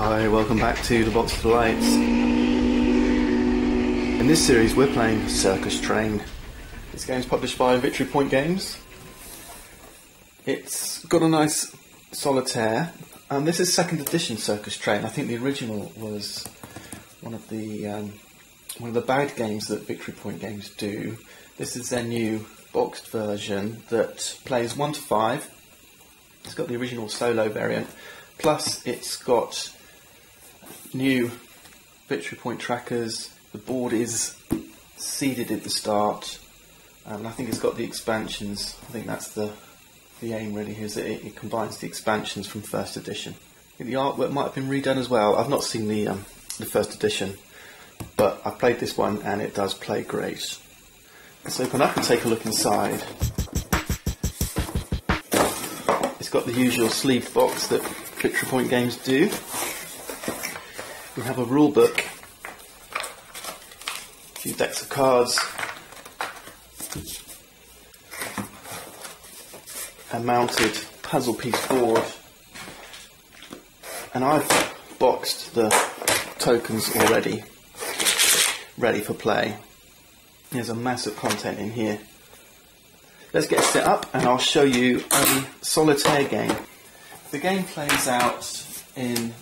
Hi, welcome back to the Box of Delights. In this series we're playing Circus Train. This game is published by Victory Point Games. It's got a nice solitaire, and this is second edition Circus Train. I think the original was one of the bad games that Victory Point Games do. This is their new boxed version that plays 1 to 5. It's got the original solo variant, plus it's got new Victory Point trackers. The board is seeded at the start, and I think it's got the expansions. I think that's the aim really, is that it combines the expansions from first edition. I think the artwork might have been redone as well. I've not seen the first edition, but I've played this one and it does play great. Let's open up and take a look inside. It's got the usual sleeved box that Victory Point Games do. We have a rule book, a few decks of cards, a mounted puzzle piece board, and I've boxed the tokens already, ready for play. There's a mass of content in here. Let's get set up and I'll show you a solitaire game. The game plays out in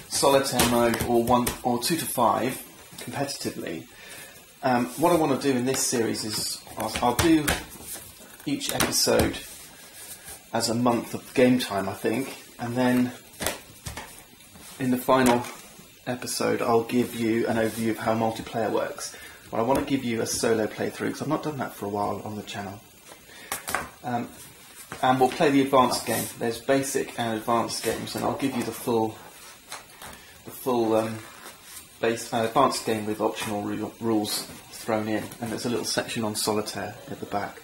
solitaire mode or 2 to 5 competitively. What I want to do in this series is I'll do each episode as a month of game time, I think, and then in the final episode I'll give you an overview of how multiplayer works. But I want to give you a solo playthrough because I've not done that for a while on the channel. And we'll play the advanced game. There's basic and advanced games, and I'll give you the full advanced game with optional rules thrown in, and there's a little section on solitaire at the back.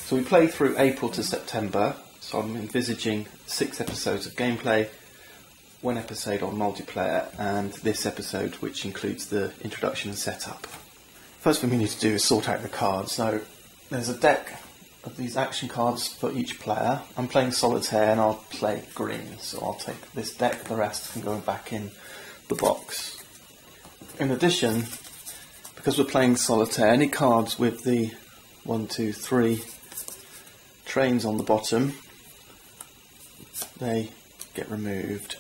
So we play through April to September, so I'm envisaging 6 episodes of gameplay, 1 episode on multiplayer, and this episode which includes the introduction and setup. First thing we need to do is sort out the cards. So there's a deck of these action cards for each player. I'm playing solitaire and I'll play green, so I'll take this deck, the rest can go back in the box. In addition, because we're playing solitaire, any cards with the 1, 2, 3 trains on the bottom, they get removed.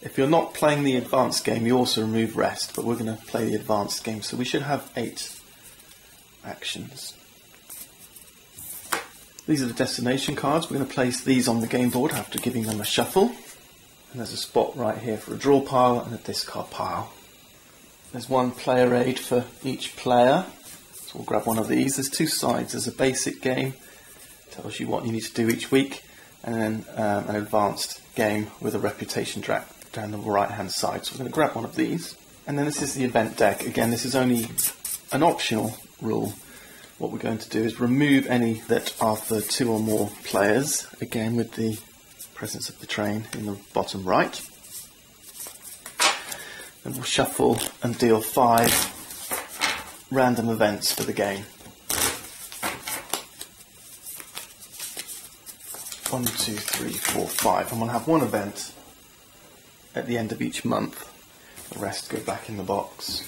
If you're not playing the advanced game, you also remove rest, but we're going to play the advanced game, so we should have 8 actions. These are the destination cards. We're going to place these on the game board after giving them a shuffle. And there's a spot right here for a draw pile and a discard pile. There's one player aid for each player, so we'll grab one of these. There's 2 sides. There's a basic game, tells you what you need to do each week, and then an advanced game with a reputation track down the right hand side. So we're going to grab one of these. And then this is the event deck. Again, this is only an optional rule. What we're going to do is remove any that are for 2 or more players, again with the presence of the train in the bottom right. Then we'll shuffle and deal 5 random events for the game. 1, 2, 3, 4, 5, and we'll have 1 event at the end of each month. The rest go back in the box.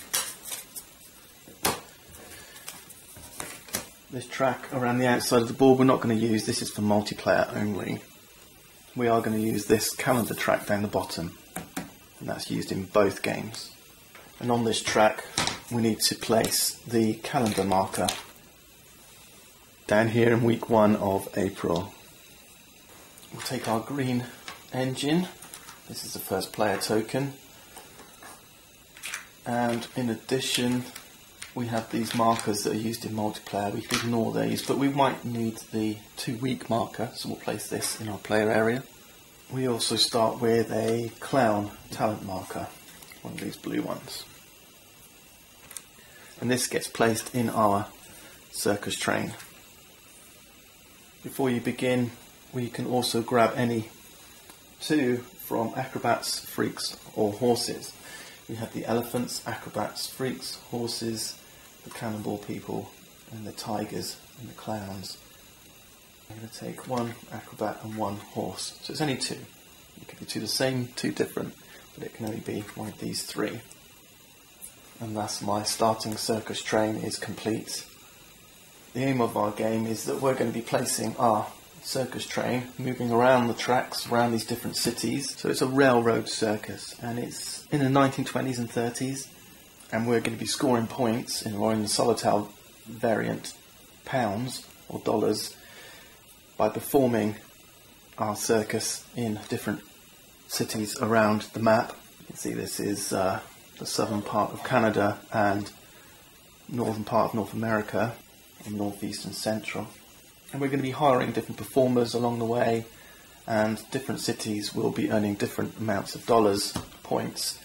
This track around the outside of the board we're not going to use. This is for multiplayer only. We are going to use this calendar track down the bottom, and that's used in both games. And on this track we need to place the calendar marker down here in week 1 of April. We'll take our green engine. This is the first player token, and in addition we have these markers that are used in multiplayer. We can ignore these, but we might need the 2-week marker, so we'll place this in our player area. We also start with a clown talent marker, one of these blue ones, and this gets placed in our circus train. Before you begin, we can also grab any 2 from acrobats, freaks or horses. We have the elephants, acrobats, freaks, horses, the cannonball people, and the tigers and the clowns. I'm going to take 1 acrobat and 1 horse, so it's only 2. You could do 2 the same, 2 different. but it can only be one of these three. And thus my starting circus train is complete. The aim of our game is that we're going to be placing our circus train moving around the tracks, around these different cities. So it's a railroad circus, and it's in the 1920s and 30s, and we're going to be scoring points in the solitaire variant, pounds or dollars, by performing our circus in different cities around the map. You can see this is the southern part of Canada and northern part of North America, and northeast and central. And we're going to be hiring different performers along the way, and different cities will be earning different amounts of dollars, points,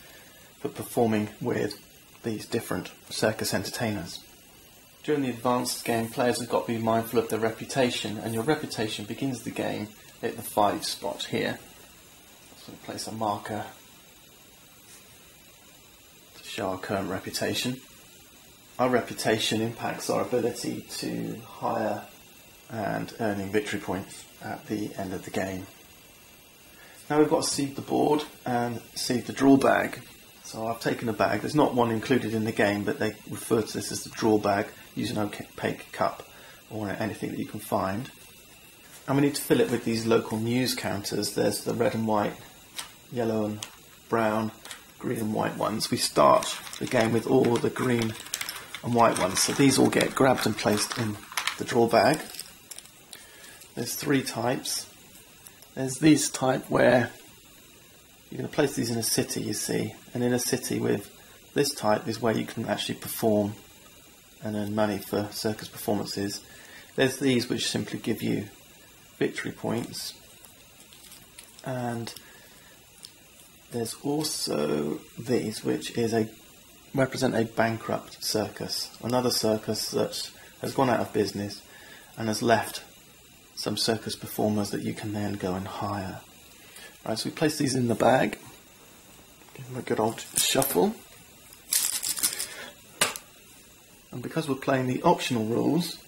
for performing with these different circus entertainers. During the advanced game, players have got to be mindful of their reputation, and your reputation begins the game at the 5 spot here. So we place a marker to show our current reputation. Our reputation impacts our ability to hire and earning victory points at the end of the game. Now we've got to seed the board and seed the draw bag. So I've taken a bag. There's not one included in the game, but they refer to this as the draw bag. Use an opaque cup or anything that you can find. And we need to fill it with these local news counters. There's the red and white, yellow and brown, green and white ones. We start the game with all the green and white ones. So these all get grabbed and placed in the draw bag. There's 3 types. There's this type where you're going to place these in a city, you see, and in a city with this type is where you can actually perform and earn money for circus performances. There's these which simply give you victory points, and there's also these which represent a bankrupt circus, another circus that has gone out of business and has left some circus performers that you can then go and hire. Right, so we place these in the bag, give them a good old shuffle, and because we're playing the optional rules,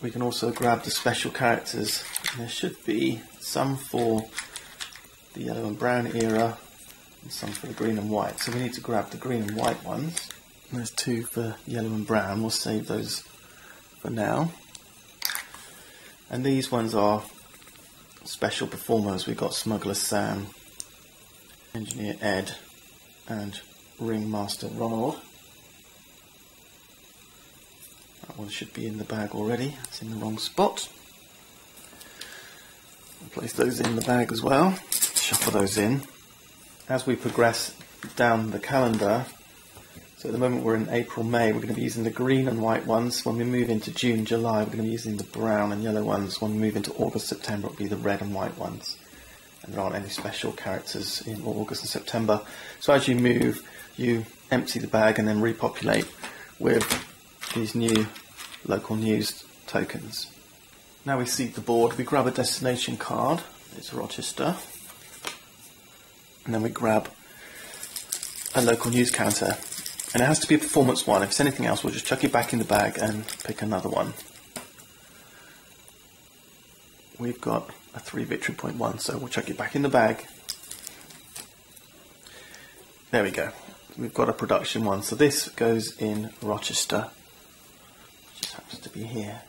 we can also grab the special characters. And there should be some for the yellow and brown era and some for the green and white, so we need to grab the green and white ones. And there's 2 for yellow and brown. We'll save those for now. And these ones are special performers. We've got Smuggler Sam, Engineer Ed, and Ringmaster Ronald. That one should be in the bag already. It's in the wrong spot. We'll place those in the bag as well. Shuffle those in. As we progress down the calendar, so at the moment we're in April, May, we're going to be using the green and white ones. When we move into June, July, we're going to be using the brown and yellow ones. When we move into August, September, it'll be the red and white ones. And there aren't any special characters in August and September. So as you move, you empty the bag and then repopulate with these new local news tokens. Now we seed the board, we grab a destination card. It's Rochester. And then we grab a local news counter. And it has to be a performance one. If it's anything else, we'll just chuck it back in the bag and pick another one. We've got a 3 victory point one, so we'll chuck it back in the bag. There we go. We've got a production one. So this goes in Rochester, which just happens to be here.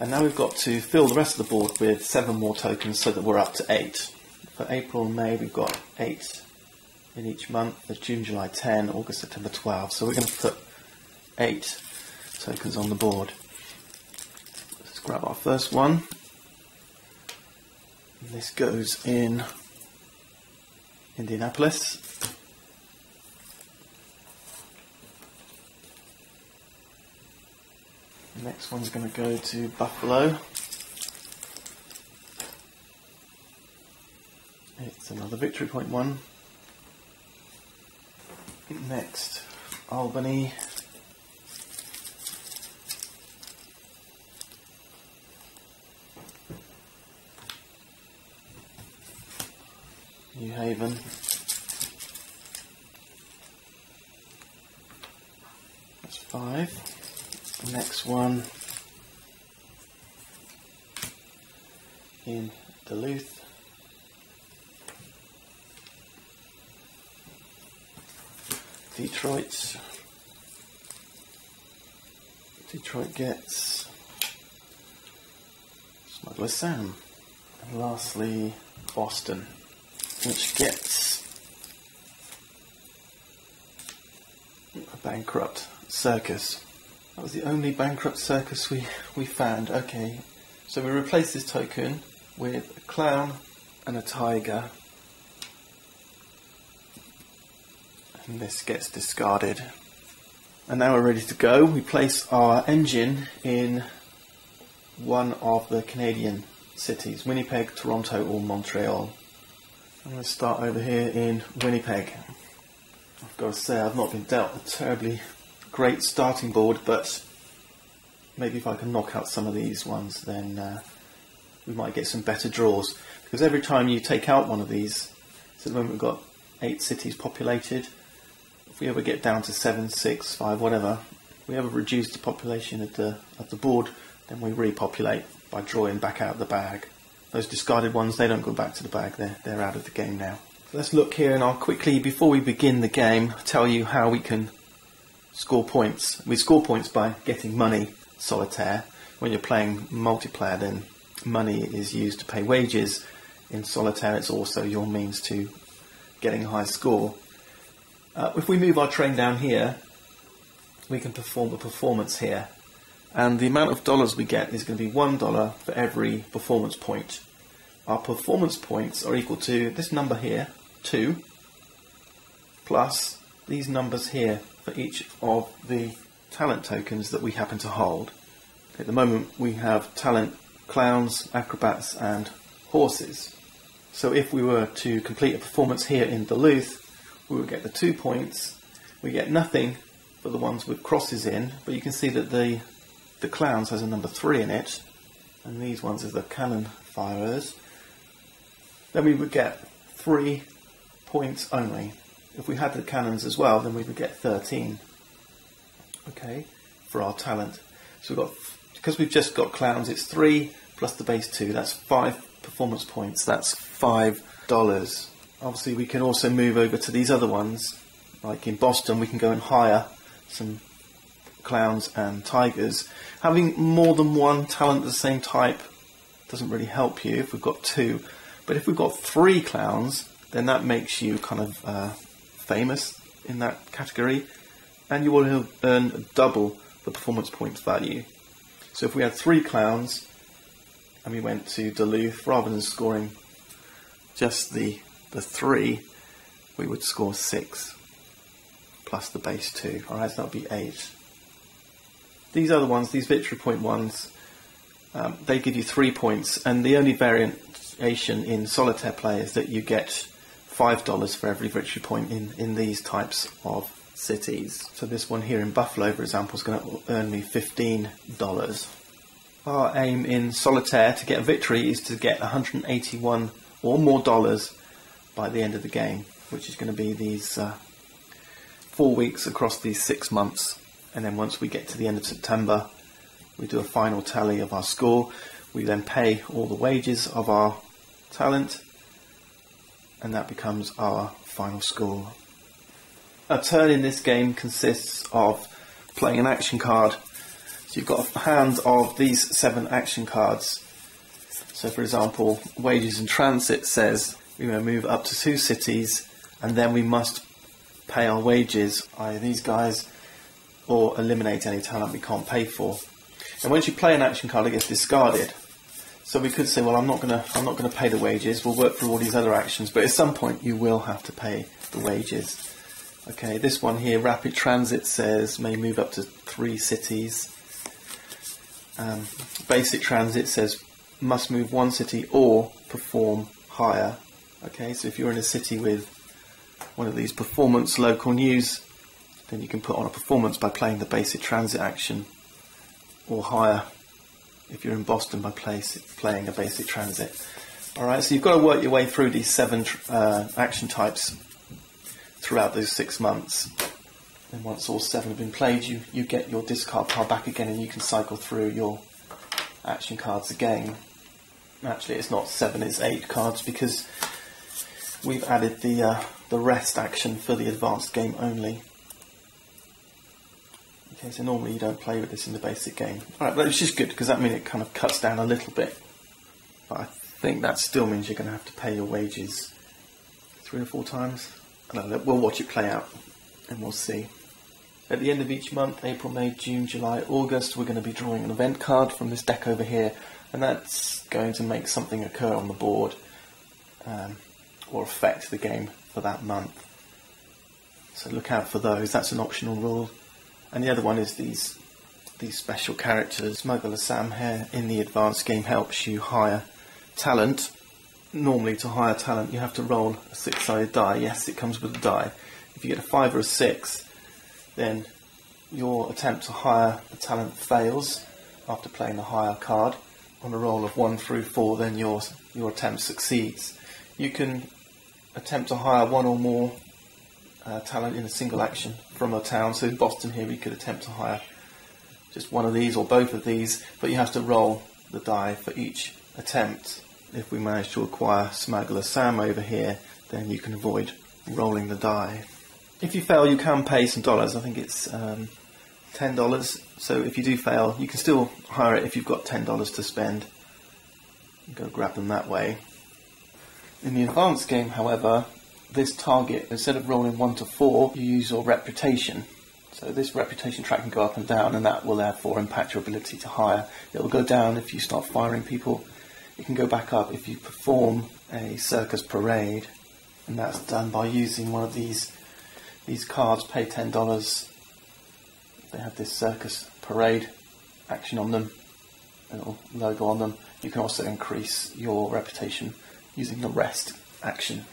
And now we've got to fill the rest of the board with 7 more tokens so that we're up to 8. For April and May, we've got 8. In each month, there's June, July 10, August, September 12. So we're going to put 8 tokens on the board. Let's grab our first one. And this goes in Indianapolis. The next one's going to go to Buffalo. It's another victory point one. Next, Albany. New Haven. That's 5. The next one in Duluth. Detroit. Detroit gets Smuggler Sam. And lastly, Boston, which gets a bankrupt Circus. That was the only bankrupt Circus we found. Okay, so we replace this token with a clown and a tiger. And this gets discarded. And now we're ready to go. We place our engine in one of the Canadian cities, Winnipeg, Toronto or Montreal. I'm going to start over here in Winnipeg. I've got to say I've not been dealt a terribly great starting board, but maybe if I can knock out some of these ones, then we might get some better draws. Because every time you take out one of these, so at the moment we've got 8 cities populated. If we ever get down to 7, 6, 5, whatever, if we ever reduce the population of the board, then we repopulate by drawing back out of the bag. Those discarded ones, they don't go back to the bag, they're out of the game now. So let's look here, and I'll quickly, before we begin the game, tell you how we can score points. We score points by getting money, solitaire. When you're playing multiplayer, then money is used to pay wages. In solitaire, it's also your means to getting a high score. If we move our train down here, we can perform a performance here. And the amount of dollars we get is going to be $1 for every performance point. Our performance points are equal to this number here, 2, plus these numbers here for each of the talent tokens that we happen to hold. At the moment we have talent clowns, acrobats and horses. So if we were to complete a performance here in Duluth, we would get the 2 points. We get nothing for the ones with crosses in, but you can see that the clowns has a number 3 in it, and these ones are the cannon firers. Then we would get 3 points only. If we had the cannons as well, then we would get 13. Okay, for our talent. So we've got, because we've just got clowns, it's 3 plus the base 2. That's 5 performance points. That's $5. Obviously, we can also move over to these other ones. Like in Boston, we can go and hire some clowns and tigers. Having more than one talent of the same type doesn't really help you if we've got 2. But if we've got 3 clowns, then that makes you kind of famous in that category, and you will earn double the performance points value. So if we had 3 clowns and we went to Duluth, rather than scoring just the 3, we would score 6 plus the base 2. Alright, so that would be 8. These other ones, these victory point ones, they give you 3 points, and the only variation in solitaire play is that you get $5 for every victory point in these types of cities. So this one here in Buffalo, for example, is going to earn me $15. Our aim in solitaire to get a victory is to get 181 or more dollars by the end of the game, which is going to be these 4 weeks across these 6 months. And then once we get to the end of September, we do a final tally of our score. We then pay all the wages of our talent, and that becomes our final score. A turn in this game consists of playing an action card. So you've got a hand of these 7 action cards. So for example, wages and transit says we're going to move up to 2 cities, and then we must pay our wages, either these guys, or eliminate any talent we can't pay for. And once you play an action card, it gets discarded. So we could say, well, I'm not going to pay the wages. We'll work through all these other actions, but at some point you will have to pay the wages. Okay, this one here, rapid transit, says may move up to 3 cities. Basic transit says must move 1 city or perform higher. Okay, so if you're in a city with one of these performance local news, then you can put on a performance by playing the basic transit action, or higher if you're in Boston by playing a basic transit. Alright, so you've got to work your way through these 7 action types throughout those 6 months. And once all 7 have been played, you get your discard pile back again, and you can cycle through your action cards again. Actually, it's not 7, it's 8 cards, because we've added the rest action for the advanced game only. Okay, so normally you don't play with this in the basic game. Alright, but it's just good because that means it kind of cuts down a little bit. But I think that still means you're going to have to pay your wages 3 or 4 times. I don't know, we'll watch it play out and we'll see. At the end of each month, April, May, June, July, August, we're going to be drawing an event card from this deck over here, and that's going to make something occur on the board or affect the game for that month. So look out for those. That's an optional rule. And the other one is these special characters. Smuggler Sam here in the advanced game helps you hire talent. Normally to hire talent you have to roll a 6-sided die. Yes, it comes with a die. If you get a 5 or a 6, then your attempt to hire the talent fails after playing the hire card. On a roll of 1 through 4, then your attempt succeeds. You can attempt to hire 1 or more talent in a single action from a town. So in Boston here we could attempt to hire just one of these or both of these, but you have to roll the die for each attempt. If we manage to acquire Smuggler Sam over here, then you can avoid rolling the die. If you fail, you can pay some dollars. I think it's $10. So if you do fail, you can still hire it if you've got $10 to spend. Go grab them that way. In the advanced game, however, this target, instead of rolling 1 to 4, you use your reputation. So this reputation track can go up and down, and that will therefore impact your ability to hire. It will go down if you start firing people. It can go back up if you perform a circus parade, and that's done by using one of these cards. Pay $10. They have this circus parade action on them, a little logo on them. You can also increase your reputation using the rest action.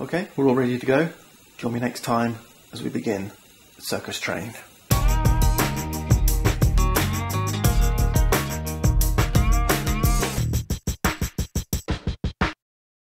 Okay, we're all ready to go. Join me next time as we begin Circus Train.